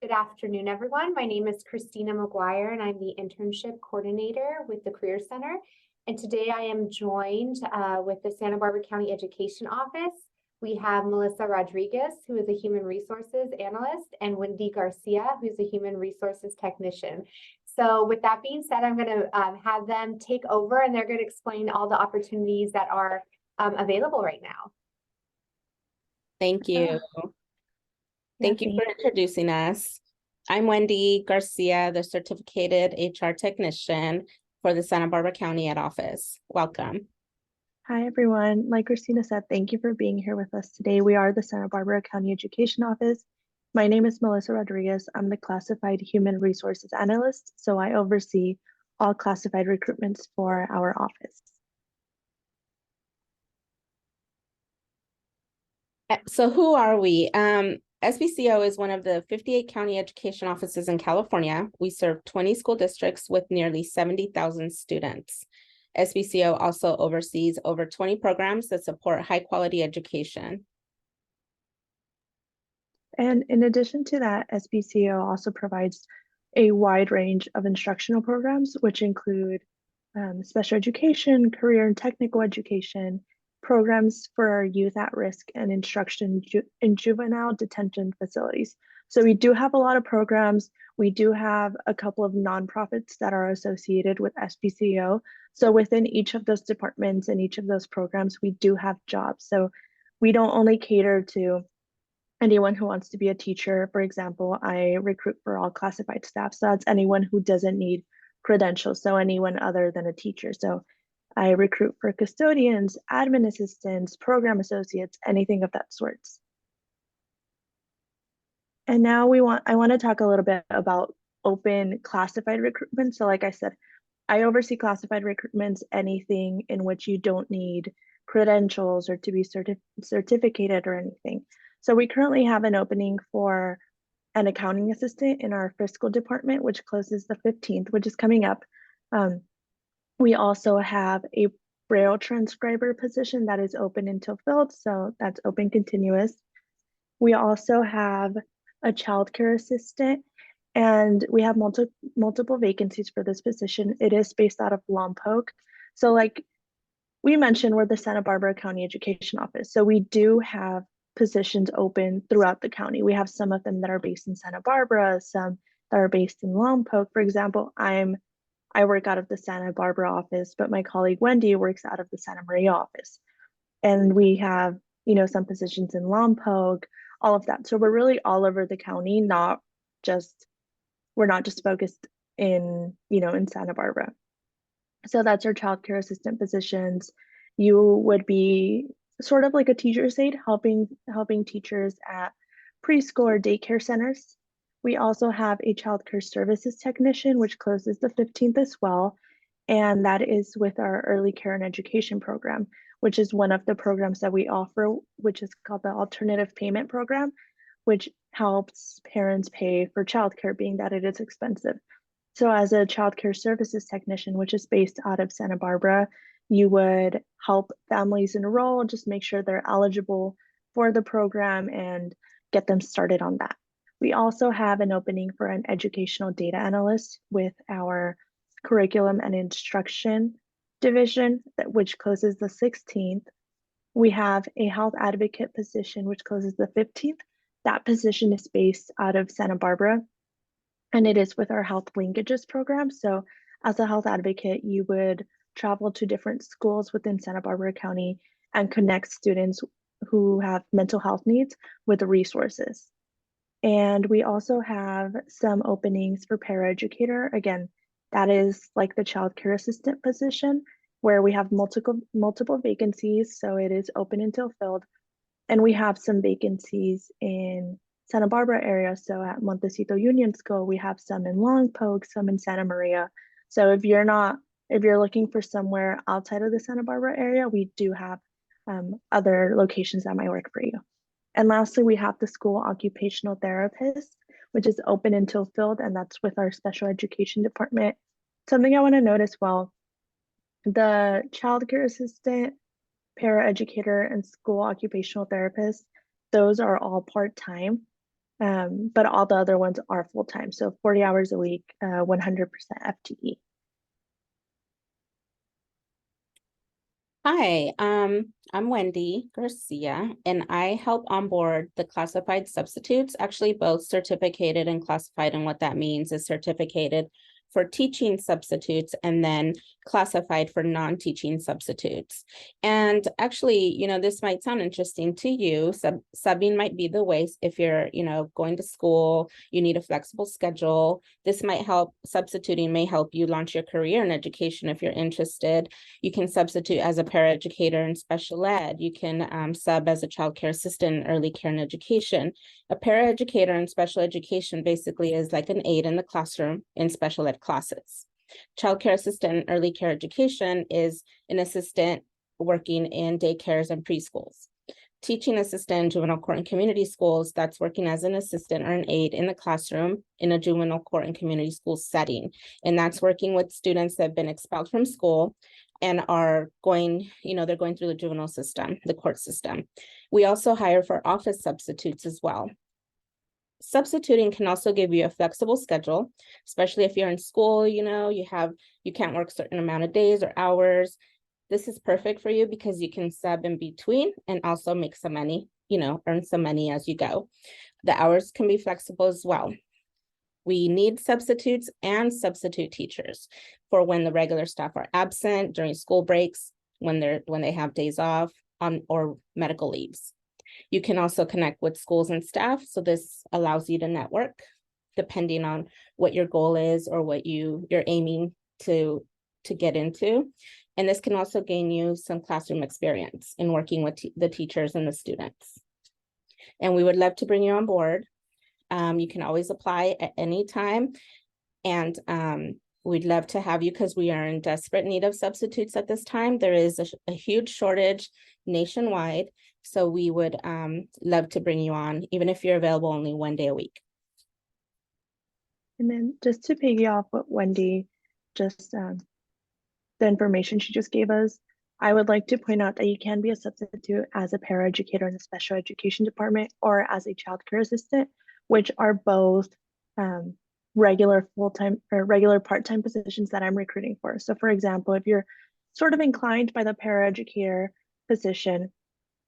Good afternoon, everyone. My name is Christina McGuire, and I'm the internship coordinator with the Career Center. And today I am joined with the Santa Barbara County Education Office. We have Melissa Rodriguez, who is a human resources analyst, and Wendy Garcia, who's a human resources technician. So with that being said, I'm going to have them take over, and they're going to explain all the opportunities that are available right now. Thank you. Thank you for introducing us. I'm Wendy Garcia, the certificated HR technician for the Santa Barbara County Ed Office. Welcome. Hi, everyone. Like Christina said, thank you for being here with us today. We are the Santa Barbara County Education Office. My name is Melissa Rodriguez. I'm the classified human resources analyst, so I oversee all classified recruitments for our office. So who are we? SBCO is one of the 58 county education offices in California. We serve 20 school districts with nearly 70,000 students. SBCO also oversees over 20 programs that support high quality education. And in addition to that, SBCO also provides a wide range of instructional programs, which include special education, career and technical education, programs for our youth at risk, and instruction in juvenile detention facilities. So we do have a lot of programs. We do have a couple of nonprofits that are associated with SBCO. So within each of those departments and each of those programs, we do have jobs. So we don't only cater to anyone who wants to be a teacher. For example, I recruit for all classified staff. So that's anyone who doesn't need credentials, so anyone other than a teacher. So I recruit for custodians, admin assistants, program associates, anything of that sort. And now I want to talk a little bit about open classified recruitment. So like I said, I oversee classified recruitments, anything in which you don't need credentials or to be certificated or anything. So we currently have an opening for an accounting assistant in our fiscal department, which closes the 15th, which is coming up. We also have a Braille transcriber position that is open until filled, so that's open continuous. We also have a childcare assistant, and we have multiple vacancies for this position. It is based out of Lompoc. So like we mentioned, we're the Santa Barbara County Education Office. So we do have positions open throughout the county. We have some of them that are based in Santa Barbara, some that are based in Lompoc. For example, I work out of the Santa Barbara office, but my colleague Wendy works out of the Santa Maria office. And we have, some positions in Lompoc, all of that. So we're really all over the county, we're not just focused in Santa Barbara. So that's our childcare assistant positions. You would be sort of like a teacher's aide, helping teachers at preschool or daycare centers. We also have a childcare services technician, which closes the 15th as well. And that is with our early care and education program, which is one of the programs that we offer, which is called the alternative payment program, which helps parents pay for childcare, being that it is expensive. So as a childcare services technician, which is based out of Santa Barbara, you would help families enroll, just make sure they're eligible for the program and get them started on that. We also have an opening for an educational data analyst with our curriculum and instruction division, which closes the 16th. We have a health advocate position, which closes the 15th. That position is based out of Santa Barbara, and it is with our health linkages program. So as a health advocate, you would travel to different schools within Santa Barbara County and connect students who have mental health needs with the resources. And we also have some openings for paraeducator. Again, that is like the childcare assistant position where we have multiple vacancies. So it is open until filled. And we have some vacancies in Santa Barbara area. So at Montecito Union School, we have some in Lompoc, some in Santa Maria. So if you're looking for somewhere outside of the Santa Barbara area, we do have other locations that might work for you. And lastly, we have the school occupational therapist, which is open until filled, and that's with our special education department. Something I want to note as well, the childcare assistant, paraeducator, and school occupational therapist, those are all part-time. but all the other ones are full-time. So 40 hours a week, 100% FTE. Hi, I'm Wendy Garcia, and I help onboard the classified substitutes, actually both certificated and classified. And what that means is certificated for teaching substitutes and then classified for non-teaching substitutes. And actually, this might sound interesting to you. Subbing might be the way if you're, going to school, you need a flexible schedule. This might help, substituting may help you launch your career in education if you're interested. You can substitute as a paraeducator in special ed. You can sub as a child care assistant in early care and education. A paraeducator in special education basically is like an aide in the classroom in special ed classes. Child care assistant in early care education is an assistant working in daycares and preschools. Teaching assistant in juvenile court and community schools, that's working as an assistant or an aide in the classroom in a juvenile court and community school setting. And that's working with students that have been expelled from school and are going, they're going through the juvenile system, the court system. We also hire for office substitutes as well. Substituting can also give you a flexible schedule, especially if you're in school, you can't work a certain amount of days or hours. This is perfect for you because you can sub in between and also make some money, earn some money as you go. The hours can be flexible as well. We need substitutes and substitute teachers for when the regular staff are absent, during school breaks, when they have days off or medical leaves. You can also connect with schools and staff. So this allows you to network depending on what your goal is or what you're aiming to get into. And this can also gain you some classroom experience in working with the teachers and the students. And we would love to bring you on board. You can always apply at any time. And we'd love to have you because we are in desperate need of substitutes at this time. There is a huge shortage nationwide. So we would love to bring you on, even if you're available only one day a week. And then just to piggy off what Wendy the information she just gave us, I would like to point out that you can be a substitute as a paraeducator in the special education department or as a child care assistant, which are both regular full-time or regular part-time positions that I'm recruiting for. So for example, if you're sort of inclined by the paraeducator position,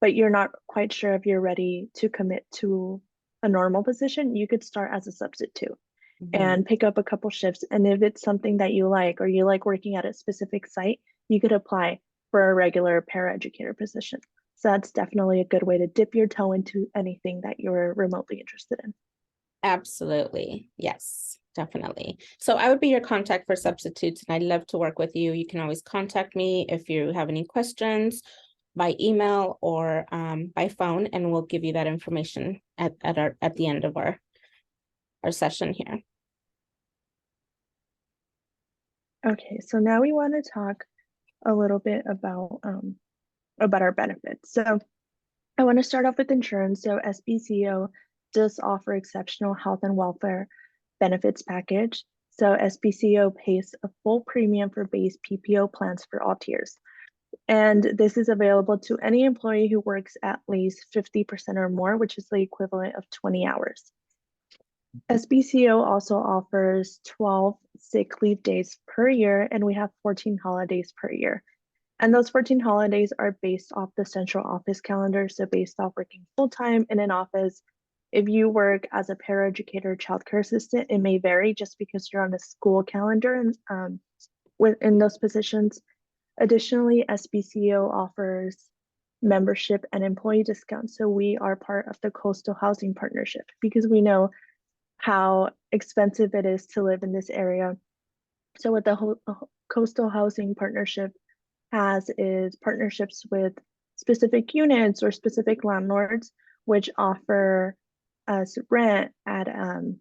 but you're not quite sure if you're ready to commit to a normal position, you could start as a substitute and pick up a couple shifts. And if it's something that you like, or you like working at a specific site, you could apply for a regular paraeducator position. So that's definitely a good way to dip your toe into anything that you're remotely interested in. Absolutely. Yes, definitely. So I would be your contact for substitutes, and I'd love to work with you. You can always contact me if you have any questions by email or by phone, and we'll give you that information at the end of our session here. Okay, so now we want to talk a little bit about our benefits. So I want to start off with insurance. So SBCO does offer exceptional health and welfare benefits package. So SBCO pays a full premium for base PPO plans for all tiers. And this is available to any employee who works at least 50% or more, which is the equivalent of 20 hours. SBCO also offers 12 sick leave days per year, and we have 14 holidays per year. And those 14 holidays are based off the central office calendar, so based off working full-time in an office. If you work as a paraeducator, childcare assistant, it may vary just because you're on a school calendar and within those positions. Additionally, SBCO offers membership and employee discounts. So we are part of the Coastal Housing Partnership because we know how expensive it is to live in this area. So what the Coastal Housing Partnership has is partnerships with specific units or specific landlords, which offer us rent at a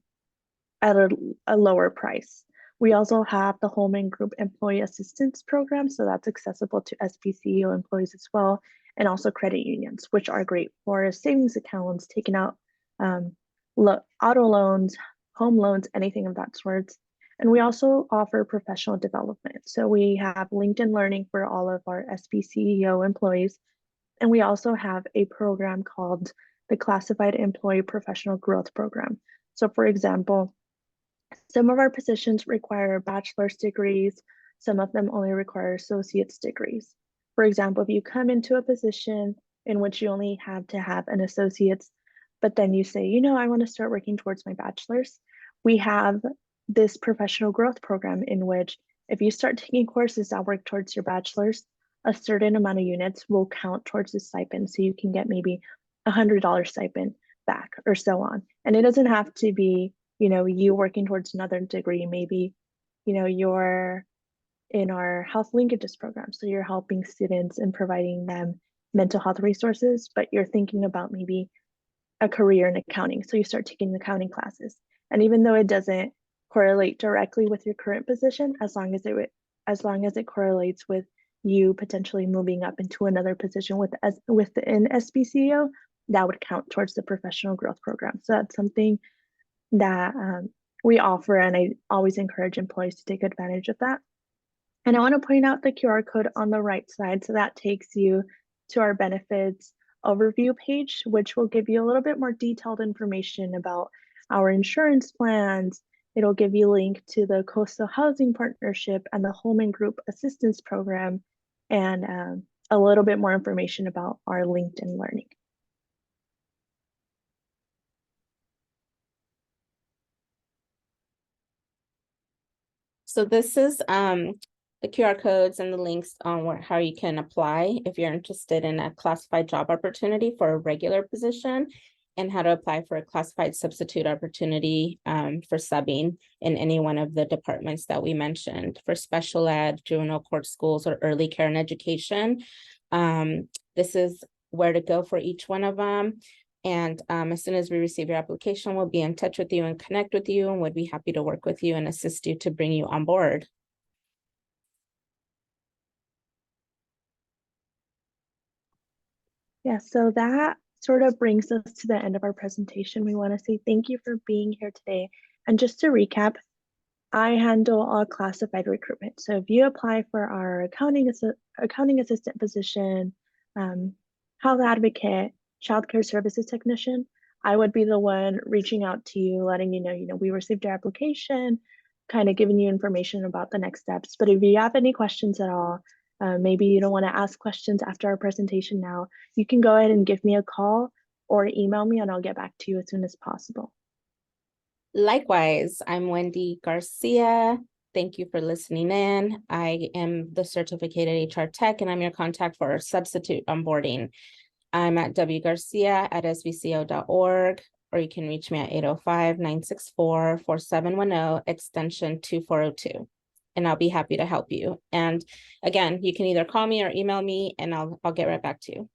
lower price. We also have the Holman Group Employee Assistance Program, so that's accessible to SBCO employees as well, and also credit unions, which are great for savings accounts, taking out auto loans, home loans, anything of that sort. And we also offer professional development. So we have LinkedIn Learning for all of our SBCO employees. And we also have a program called the Classified Employee Professional Growth Program. So for example, some of our positions require bachelor's degrees, some of them only require associate's degrees. For example, if you come into a position in which you only have to have an associate's, but then you say, you know, I want to start working towards my bachelor's, we have this professional growth program in which if you start taking courses that work towards your bachelor's, a certain amount of units will count towards the stipend. So you can get maybe $100 stipend back or so on. And it doesn't have to be, you know, you working towards another degree. Maybe, you know, you're in our health linkages program. So you're helping students and providing them mental health resources, but you're thinking about maybe a career in accounting. So you start taking accounting classes. And even though it doesn't correlate directly with your current position, as long as it correlates with you potentially moving up into another position within SBCO, that would count towards the professional growth program. So that's something that we offer, and I always encourage employees to take advantage of that. And I want to point out the QR code on the right side. So that takes you to our benefits overview page, which will give you a little bit more detailed information about our insurance plans. It'll give you a link to the Coastal Housing Partnership and the Holman Group Assistance Program, and a little bit more information about our LinkedIn Learning. So this is the QR codes and the links on how you can apply if you're interested in a classified job opportunity for a regular position, and how to apply for a classified substitute opportunity for subbing in any one of the departments that we mentioned for special ed, juvenile court schools, or early care and education. This is where to go for each one of them. And as soon as we receive your application, we'll be in touch with you and connect with you, and would be happy to work with you and assist you to bring you on board. Yeah, so that sort of brings us to the end of our presentation. We want to say thank you for being here today. And just to recap, I handle all classified recruitment. So if you apply for our accounting assistant position, health advocate, childcare services technician, I would be the one reaching out to you, letting you know, we received your application, kind of giving you information about the next steps. But if you have any questions at all, maybe you don't want to ask questions after our presentation now, you can go ahead and give me a call or email me, and I'll get back to you as soon as possible. Likewise, I'm Wendy Garcia. Thank you for listening in. I am the certificated HR tech, and I'm your contact for substitute onboarding. I'm at wgarcia@sbco.org, or you can reach me at 805-964-4710, extension 2402. And I'll be happy to help you. And again, you can either call me or email me, and I'll get right back to you.